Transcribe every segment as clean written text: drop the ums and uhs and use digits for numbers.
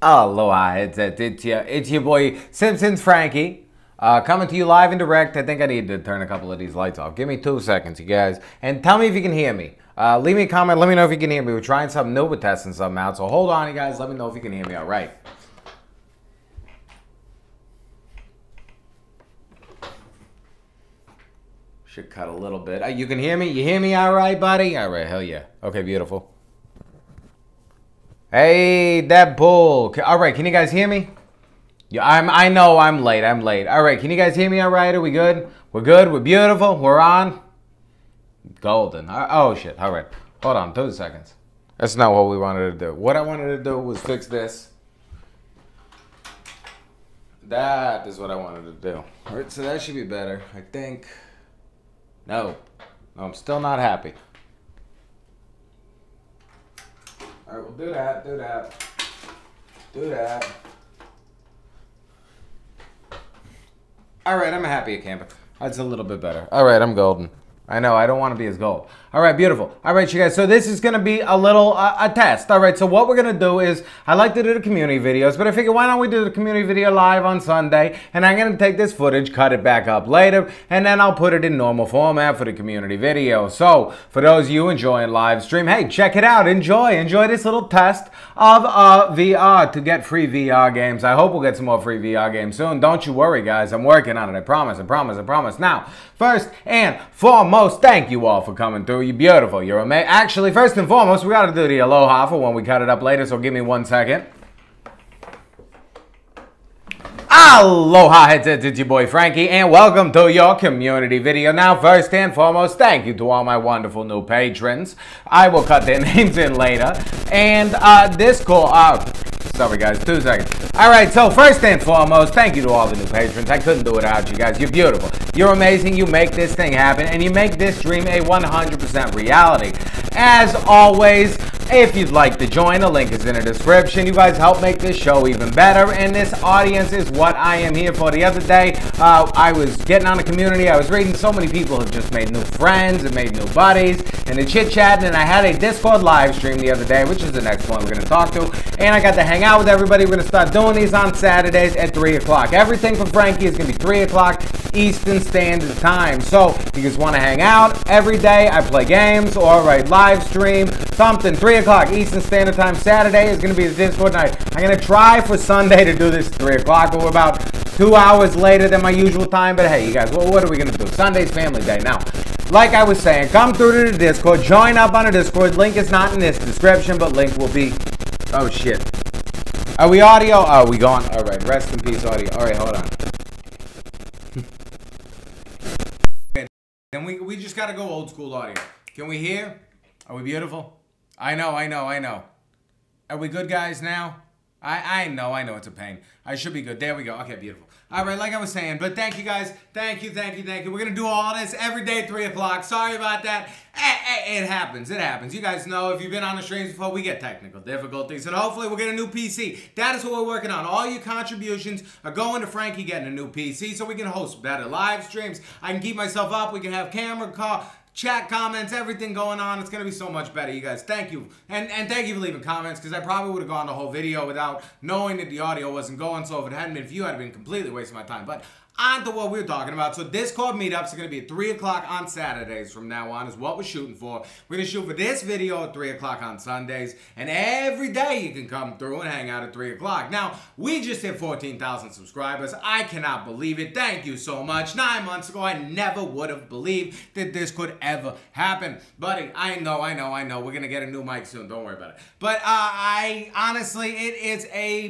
Aloha, it's your boy Simpsons Frankie, coming to you live and direct. I think I need to turn a couple of these lights off. Give me 2 seconds, you guys, and tell me if you can hear me. Leave me a comment. Let me know if you can hear me. We're trying something new. We're testing something out. So hold on, you guys. Let me know if you can hear me. All right. Should cut a little bit. You can hear me? You hear me all right, buddy? All right, hell yeah. Okay, beautiful. Hey, Deadpool. All right, can you guys hear me? Yeah, I know I'm late. All right, can you guys hear me all right? Are we good? We're good. We're beautiful. We're on. Golden. Oh, shit. All right. Hold on 2 seconds. That's not what we wanted to do. What I wanted to do was fix this. That is what I wanted to do. All right, so that should be better, I think. No, I'm still not happy. All right, we'll do that. All right, I'm happy at camping. That's a little bit better. All right, I'm golden. I know, I don't want to be as gold. All right, beautiful. All right, you guys, so this is going to be a little a test. All right, so what we're going to do is, I like to do the community videos, but I figure why don't we do the community video live on Sunday, and I'm going to take this footage, cut it back up later, and then I'll put it in normal format for the community video. So, for those of you enjoying live stream, hey, check it out. Enjoy this little test of VR to get free VR games. I hope we'll get some more free VR games soon. Don't you worry, guys. I'm working on it. I promise. Now, first and foremost, thank you all for coming through. You're beautiful. You're amazing. Actually, first and foremost, we got to do the aloha for when we cut it up later, so give me 1 second. Aloha, it's your boy Frankie, and welcome to your community video. Now, first and foremost, thank you to all my wonderful new patrons. I will cut their names in later. And sorry guys, 2 seconds. All right, so first and foremost, thank you to all the new patrons. I couldn't do it without you guys. You're beautiful. You're amazing. You make this thing happen, and you make this dream a 100% reality. As always, if you'd like to join, the link is in the description. You guys help make this show even better, and this audience is what I am here for. The other day, I was getting on the community. I was reading so many people have just made new friends and made new buddies, and the chit-chatting, and I had a Discord live stream the other day, which is the next one we're going to talk to, and I got to hang out with everybody. We're going to start doing these on Saturdays at 3 o'clock. Everything for Frankie is going to be 3 o'clock Eastern Standard Time. So, if you just want to hang out every day, I play games or write live stream, something, 3 o'clock Eastern Standard Time. Saturday is going to be the Discord night. I'm going to try for Sunday to do this 3 o'clock, but we're about 2 hours later than my usual time. But hey, you guys, what are we going to do? Sunday's family day. Now, like I was saying, come through to the Discord, join up on the Discord. Link is not in this description, but link will be... Oh, shit. Are we audio? Oh, we gone? All right, rest in peace, audio. All right, hold on. Then we just got to go old school audio. Can we hear? Are we beautiful? I know. Are we good, guys, now? I know it's a pain. I should be good. There we go. Okay, beautiful. All right, like I was saying, but thank you, guys. Thank you. We're going to do all this every day at 3 o'clock. Sorry about that. It happens. You guys know, if you've been on the streams before, we get technical difficulties, and hopefully we'll get a new PC. That is what we're working on. All your contributions are going to Frankie getting a new PC so we can host better live streams. I can keep myself up. We can have camera, chat, comments, everything going on. It's going to be so much better, you guys. Thank you. And thank you for leaving comments, because I probably would have gone the whole video without knowing that the audio wasn't going. So if it hadn't been for you, I'd have been completely wasting my time. But on to what we're talking about. So Discord meetups are going to be at 3 o'clock on Saturdays from now on is what we're shooting for. We're going to shoot for this video at 3 o'clock on Sundays. And every day you can come through and hang out at 3 o'clock. Now, we just hit 14,000 subscribers. I cannot believe it. Thank you so much. 9 months ago, I never would have believed that this could ever happen. Buddy, I know. We're going to get a new mic soon. Don't worry about it. But I honestly, it is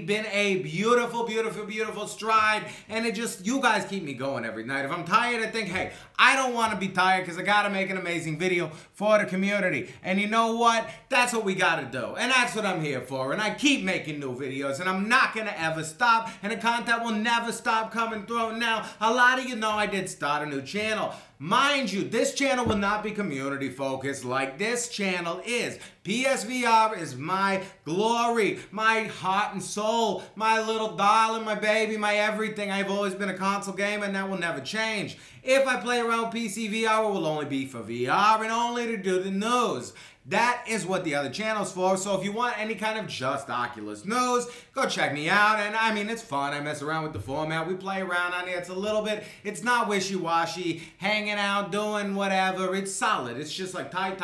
been a beautiful stride. And it just, you guys keep me going every night. If I'm tired, I think, hey, I don't want to be tired because I got to make an amazing video for the community. And you know what? That's what we got to do. And that's what I'm here for. And I keep making new videos, and I'm not going to ever stop. And the content will never stop coming through. Now, a lot of you know I did start a new channel. Mind you, this channel will not be community focused like this channel is. PSVR is my glory, my heart and soul, my little darling, my baby, my everything. I've always been a console gamer, and that will never change. If I play around PC VR, it will only be for VR and only to do the news. That is what the other channel's for. So if you want any kind of just Oculus news, go check me out. And I mean, it's fun. I mess around with the format. We play around on it. It's a little bit, it's not wishy-washy, hanging out, doing whatever. It's solid. It's just like tight.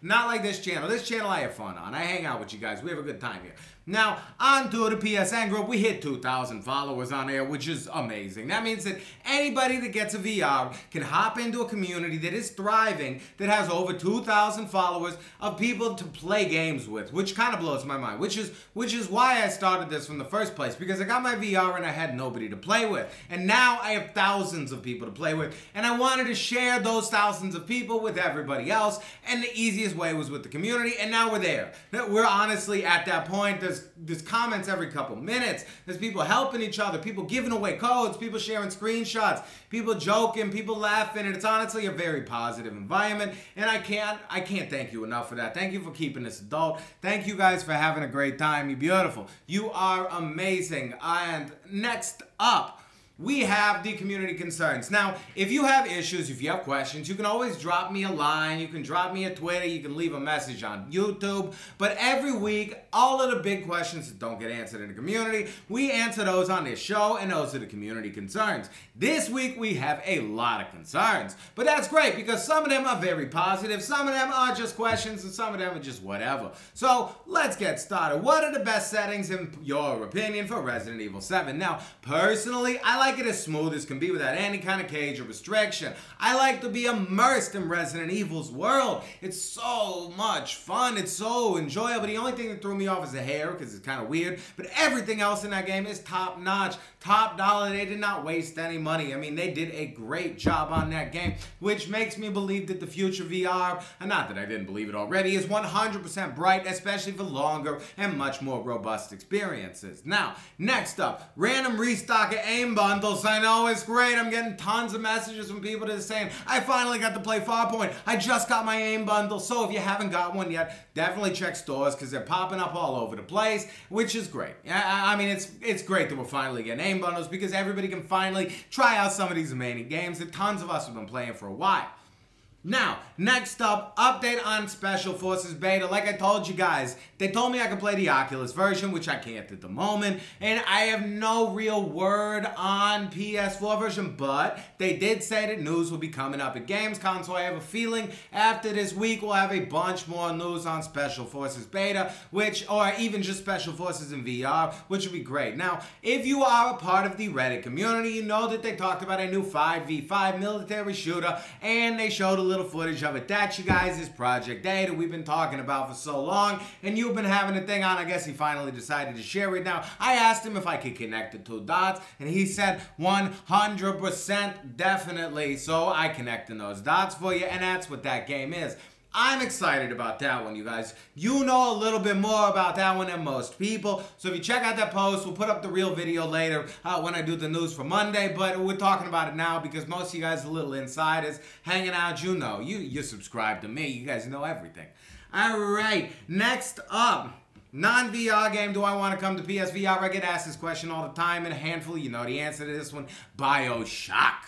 Not like this channel. This channel I have fun on. I hang out with you guys. We have a good time here. Now, on to the PSN group. We hit 2,000 followers on there, which is amazing. That means that anybody that gets a VR can hop into a community that is thriving, that has over 2,000 followers of people to play games with, which kind of blows my mind, which is why I started this from the first place, because I got my VR and I had nobody to play with. And now I have thousands of people to play with, and I wanted to share those thousands of people with everybody else, and the easiest way was with the community, and now we're there. We're honestly at that point. There's comments every couple minutes. There's people helping each other, people giving away codes, people sharing screenshots, people joking, people laughing, and it's honestly a very positive environment. And I can't thank you enough for that. Thank you for keeping this adult. Thank you guys for having a great time. You're beautiful. You are amazing. And next up, we have the community concerns. Now, if you have issues, if you have questions, you can always drop me a line, you can drop me a Twitter, you can leave a message on YouTube. But every week, all of the big questions that don't get answered in the community, we answer those on this show, and those are the community concerns. This week, we have a lot of concerns. But that's great, because some of them are very positive, some of them are just questions, and some of them are just whatever. So, let's get started. What are the best settings, in your opinion, for Resident Evil 7? Now, personally, I like it as smooth as can be without any kind of cage or restriction. I like to be immersed in Resident Evil's world. It's so much fun. It's so enjoyable. The only thing that threw me off is the hair, because it's kind of weird. But everything else in that game is top notch, top dollar. They did not waste any money. I mean, they did a great job on that game, which makes me believe that the future VR, and not that I didn't believe it already, is 100% bright, especially for longer and much more robust experiences. Now, next up, random restock of aim bundles. I know it's great. I'm getting tons of messages from people that are saying, I finally got to play Farpoint. I just got my aim bundle. So if you haven't got one yet, definitely check stores, because they're popping up all over the place, which is great. I mean, it's great that we're finally getting aim bundles, because everybody can finally try out some of these amazing games that tons of us have been playing for a while. Now, next up, update on Special Forces Beta. Like I told you guys, they told me I could play the Oculus version, which I can't at the moment, and I have no real word on PS4 version, but they did say that news will be coming up at Gamescom, so I have a feeling after this week we'll have a bunch more news on Special Forces Beta, or even just Special Forces in VR, which would be great. Now, if you are a part of the Reddit community, you know that they talked about a new 5v5 military shooter, and they showed a little footage of it. That, you guys, is Project A that we've been talking about for so long, and you've been having a thing on. I guess he finally decided to share it now. I asked him if I could connect the two dots, and he said 100% definitely. So I connected those dots for you, and that's what that game is. I'm excited about that one, you guys. You know a little bit more about that one than most people. So if you check out that post, we'll put up the real video later when I do the news for Monday. But we're talking about it now because most of you guys are little insiders hanging out. You know, you subscribe to me. You guys know everything. All right, next up. Non-VR game, do I want to come to PSVR? I get asked this question all the time, and a handful, you know the answer to this one. BioShock.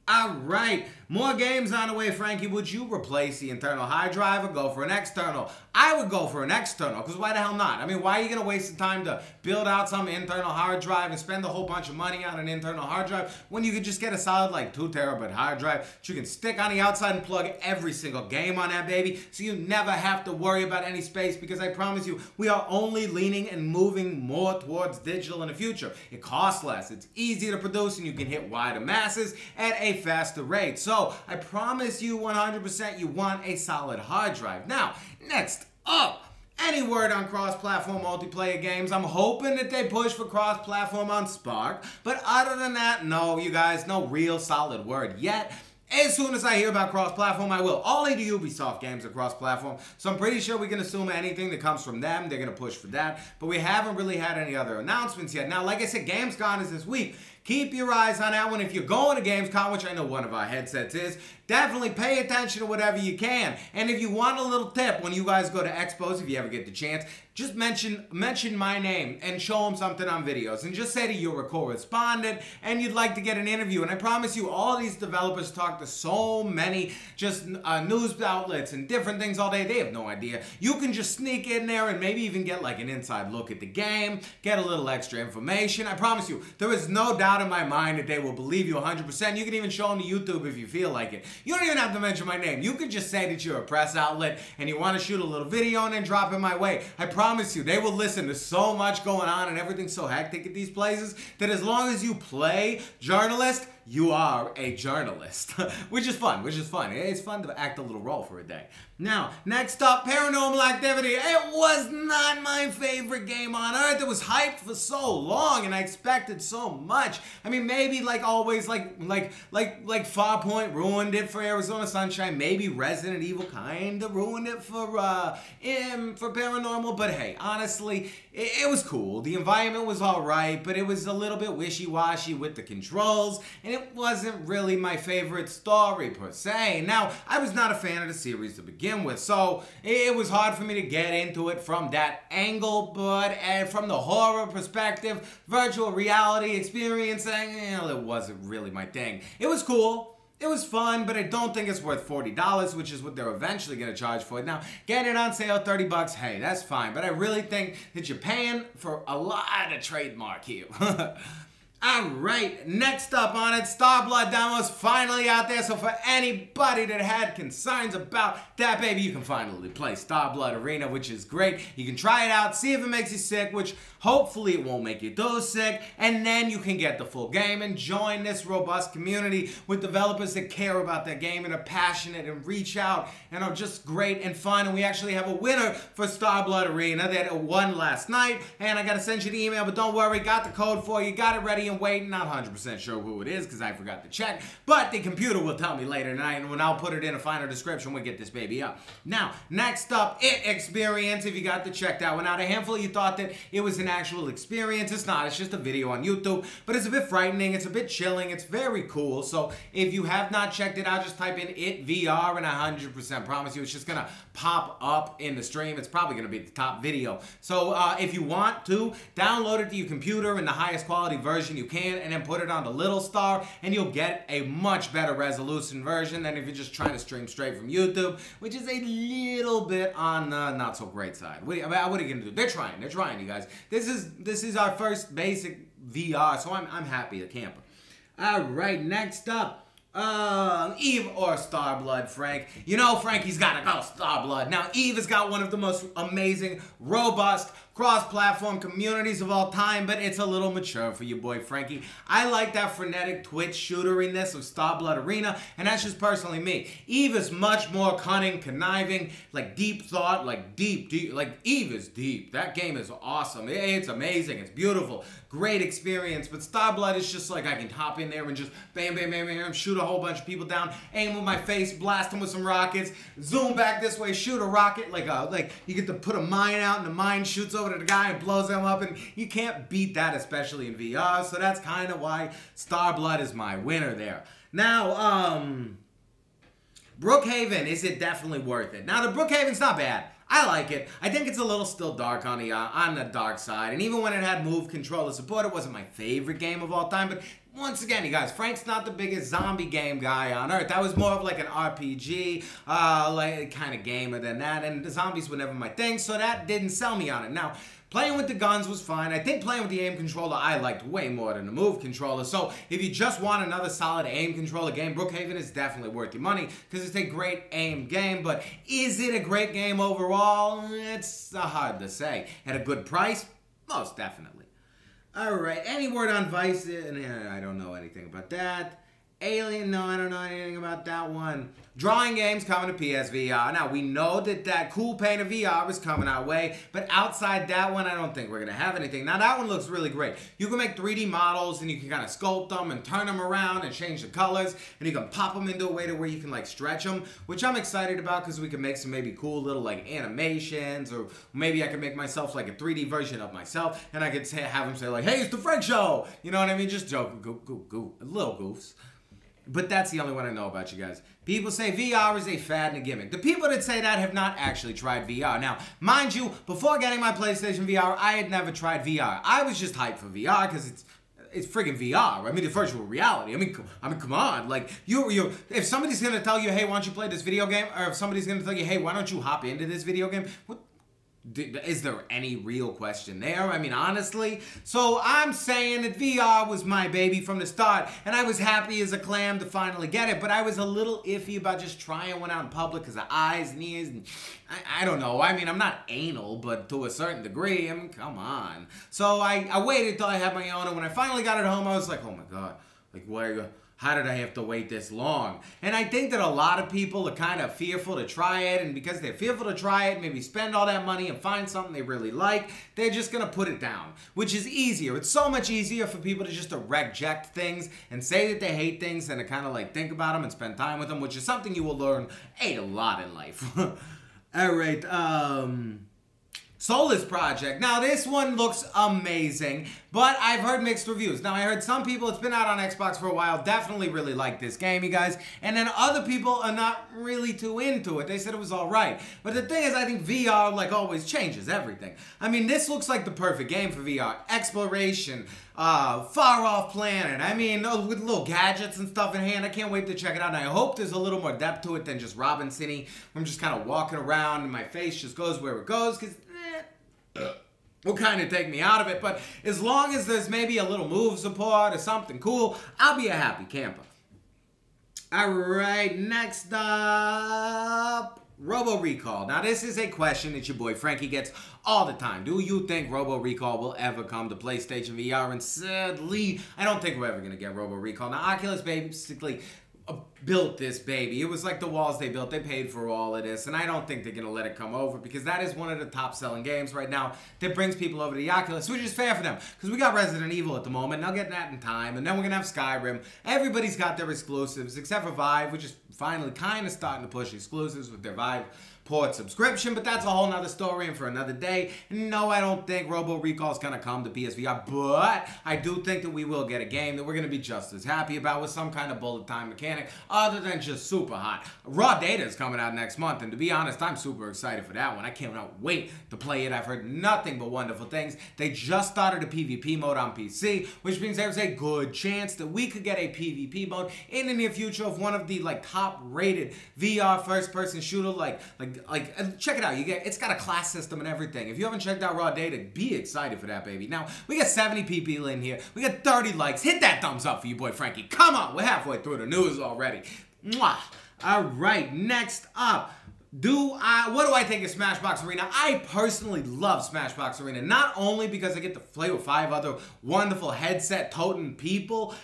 All right, more games on the way, Frankie. Would you replace the internal hard drive or go for an external? I would go for an external, because why the hell not? I mean, why are you going to waste the time to build out some internal hard drive and spend a whole bunch of money on an internal hard drive when you could just get a solid, like, 2 terabyte hard drive that you can stick on the outside and plug every single game on that baby, so you never have to worry about any space, because I promise you, we are only leaning and moving more towards digital in the future. It costs less, it's easier to produce, and you can hit wider masses at a faster rate. So, I promise you 100% you want a solid hard drive. Now, next up, any word on cross-platform multiplayer games? I'm hoping that they push for cross-platform on Spark, but other than that, no, you guys, no real solid word yet. As soon as I hear about cross-platform, I will. Only the Ubisoft games are cross-platform, so I'm pretty sure we can assume anything that comes from them, they're going to push for that, but we haven't really had any other announcements yet. Now, like I said, Gamescom is this week. Keep your eyes on that one. If you're going to Gamescom, which I know one of our headsets is, definitely pay attention to whatever you can. And if you want a little tip when you guys go to expos, if you ever get the chance, just mention my name and show them something on videos. And just say that you're a correspondent and you'd like to get an interview. And I promise you, all these developers talk to so many just news outlets and different things all day. They have no idea. You can just sneak in there and maybe even get like an inside look at the game, get a little extra information. I promise you, there is no doubt in my mind that they will believe you 100%. You can even show them to YouTube if you feel like it. You don't even have to mention my name. You could just say that you're a press outlet and you want to shoot a little video and then drop it my way. I promise you, they will listen. There's so much going on and everything's so hectic at these places that as long as you play journalist, you are a journalist, which is fun, It's fun to act a little role for a day. Now, next up, Paranormal Activity. It was not my favorite game on earth. It was hyped for so long, and I expected so much. I mean, maybe like always, like Farpoint ruined it for Arizona Sunshine. Maybe Resident Evil kinda ruined it for Paranormal. But hey, honestly, it was cool. The environment was all right, but it was a little bit wishy-washy with the controls, and it wasn't really my favorite story per se. Now, I was not a fan of the series to begin with, so it was hard for me to get into it from that angle, but from the horror perspective, virtual reality experiencing, it wasn't really my thing. It was cool. It was fun, but I don't think it's worth $40, which is what they're eventually going to charge for it. Now, getting it on sale, $30, hey, that's fine. But I really think that you're paying for a lot of trademark here. Alright, next up on it, Starblood demo's finally out there, so for anybody that had concerns about that, baby, you can finally play Starblood Arena, which is great. You can try it out, see if it makes you sick, which hopefully it won't make you too sick, and then you can get the full game and join this robust community with developers that care about their game and are passionate and reach out and are just great and fun. And we actually have a winner for Starblood Arena that won last night, and I gotta send you the email, but don't worry, got the code for you, got it ready and waiting. Not 100% sure who it is because I forgot to check, but the computer will tell me later tonight, and when I'll put it in a final description, we'll get this baby up. Now, next up, It Experience. If you got to check that one out, a handful of you thought that it was an actual experience. It's not. It's just a video on YouTube, but it's a bit frightening. It's a bit chilling. It's very cool. So if you have not checked it out, just type in It VR, and I 100% promise you it's just gonna pop up in the stream. It's probably gonna be the top video. So if you want to, download it to your computer in the highest quality version you can, and then put it on the Little Star, and you'll get a much better resolution version than if you're just trying to stream straight from YouTube, which is a little bit on the not so great side. What are you gonna do? They're trying, you guys. This is our first basic VR, so I'm happy, a camper. All right, next up. Eve or Starblood, Frank. You know Frankie's gotta go Starblood. Now, Eve has got one of the most amazing, robust, cross-platform communities of all time, but it's a little mature for your boy Frankie. I like that frenetic Twitch shooteriness of Starblood Arena, and that's just personally me. Eve is much more cunning, conniving, like deep thought, like deep, like Eve is deep. That game is awesome. It's amazing. It's beautiful. Great experience, but Starblood is just like I can hop in there and just bam, bam, bam, bam, shoot a whole bunch of people down, aim with my face, blast them with some rockets, zoom back this way, shoot a rocket, like you get to put a mine out and the mine shoots over to the guy and blows him up, and you can't beat that, especially in VR, so that's kind of why Starblood is my winner there. Now, Brookhaven, is it definitely worth it? Now, the Brookhaven's not bad. I like it. I think it's a little still dark on the dark side, and even when it had move controller support, it wasn't my favorite game of all time, but once again, you guys, Frank's not the biggest zombie game guy on earth. That was more of like an RPG, like kind of gamer than that, and the zombies were never my thing, so that didn't sell me on it. Now, playing with the guns was fine. I think playing with the aim controller I liked way more than the move controller. So if you just want another solid aim controller game, Brookhaven is definitely worth your money because it's a great aim game. But is it a great game overall? It's hard to say. At a good price? Most definitely. Alright, any word on Vice? I don't know anything about that. Alien, no, I don't know anything about that one. Drawing games coming to PSVR. Now, we know that Cool Painter VR is coming our way, but outside that one, I don't think we're going to have anything. Now, that one looks really great. You can make 3D models, and you can kind of sculpt them and turn them around and change the colors, and you can pop them into a way to where you can, like, stretch them, which I'm excited about because we can make some maybe cool little, like, animations, or maybe I can make myself, like, a 3D version of myself, and I could have them say, like, hey, it's the Frank Show! You know what I mean? Just joking, little goofs. But that's the only one I know about, you guys. People say VR is a fad and a gimmick. The people that say that have not actually tried VR. Now, mind you, before getting my PlayStation VR, I had never tried VR. I was just hyped for VR because it's it's friggin' VR. I mean, it's virtual reality. I mean, come on. Like, if somebody's gonna tell you, hey, why don't you play this video game? Or if somebody's gonna tell you, hey, why don't you hop into this video game? Is there any real question there? I mean, honestly. So I'm saying that VR was my baby from the start, and I was happy as a clam to finally get it, but I was a little iffy about just trying one out in public because of eyes and ears, and I don't know. I mean, I'm not anal, but to a certain degree. I mean, come on. So I waited till I had my own, and when I finally got it home, I was like, oh my God, like, how did I have to wait this long? And I think that a lot of people are kind of fearful to try it, and because they're fearful to try it, maybe spend all that money and find something they really like, they're just gonna put it down, which is easier. It's so much easier for people to just reject things and say that they hate things than to kind of like think about them and spend time with them, which is something you will learn a lot in life. All right, Soulless Project. Now, this one looks amazing, but I've heard mixed reviews. Now, I heard some people, it's been out on Xbox for a while, definitely really like this game, you guys, and then other people are not really too into it. They said it was all right. But the thing is, I think VR, like always, changes everything. I mean, this looks like the perfect game for VR. Exploration, far-off planet. I mean, with little gadgets and stuff in hand. I can't wait to check it out, and I hope there's a little more depth to it than just Robinson-y. I'm just kind of walking around, and my face just goes where it goes, because will kind of take me out of it, but as long as there's maybe a little move support or something cool, I'll be a happy camper. All right, next up, Robo Recall. Now, this is a question that your boy Frankie gets all the time. Do you think Robo Recall will ever come to PlayStation VR? And sadly, I don't think we're ever going to get Robo Recall. Now, Oculus basically built this baby. It was like the walls they built. They paid for all of this, and I don't think they're going to let it come over because that is one of the top-selling games right now that brings people over to the Oculus, which is fair for them because we got Resident Evil at the moment, and I'll get that in time, and then we're going to have Skyrim. Everybody's got their exclusives except for Vive, which is finally kind of starting to push exclusives with their Vive port subscription, but that's a whole nother story and for another day. No, I don't think Robo Recall is going to come to PSVR, but I do think that we will get a game that we're going to be just as happy about with some kind of bullet time mechanic other than just super hot. Raw Data is coming out next month, and to be honest, I'm super excited for that one. I cannot wait to play it. I've heard nothing but wonderful things. They just started a PvP mode on PC, which means there's a good chance that we could get a PvP mode in the near future of one of the like top-rated VR first-person shooter like check it out. It's got a class system and everything. If you haven't checked out Raw Data, be excited for that, baby. Now, we got 70 people in here. We got 30 likes. Hit that thumbs up for your boy Frankie. Come on, we're halfway through the news already. Mwah. All right, next up. What do I think of Smashbox Arena? I personally love Smashbox Arena, not only because I get to play with 5 other wonderful headset-toting people,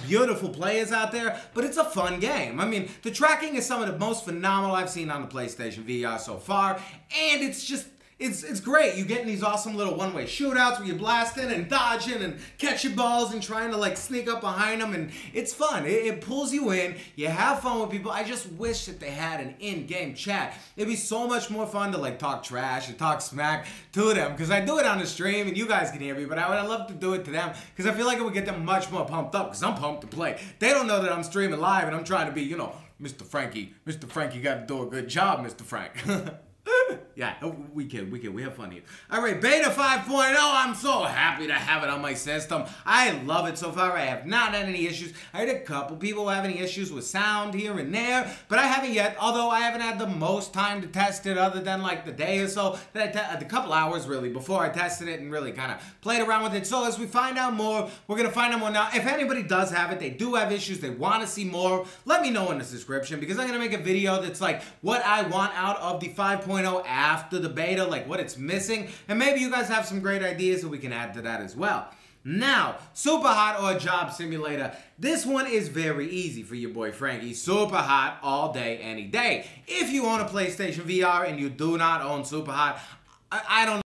beautiful players out there, but it's a fun game. I mean, the tracking is some of the most phenomenal I've seen on the PlayStation VR so far, and it's just, it's great. You get in these awesome little one-way shootouts where you're blasting and dodging and catching balls and trying to like sneak up behind them, and it's fun. It pulls you in. You have fun with people. I just wish that they had an in-game chat. It'd be so much more fun to like talk trash and talk smack to them, because I do it on the stream and you guys can hear me, but I would love to do it to them because I feel like it would get them much more pumped up because I'm pumped to play. They don't know that I'm streaming live and I'm trying to be, you know, Mr. Frankie. Mr. Frankie got to do a good job, Mr. Frank. Yeah, we have fun here. All right, Beta 5.0, I'm so happy to have it on my system. I love it so far. I have not had any issues. I heard a couple people have any issues with sound here and there, but I haven't yet, although I haven't had the most time to test it other than like the day or so, a couple hours really, before I tested it and really kind of played around with it. So as we find out more, we're going to find out more now. If anybody does have it, they do have issues, they want to see more, let me know in the description, because I'm going to make a video that's like what I want out of the 5.0 after the beta, like what it's missing, and maybe you guys have some great ideas that we can add to that as well. Now, Super Hot or Job Simulator. This one is very easy for your boy Frankie. Super Hot all day, any day. If you own a PlayStation VR and you do not own Super Hot, I don't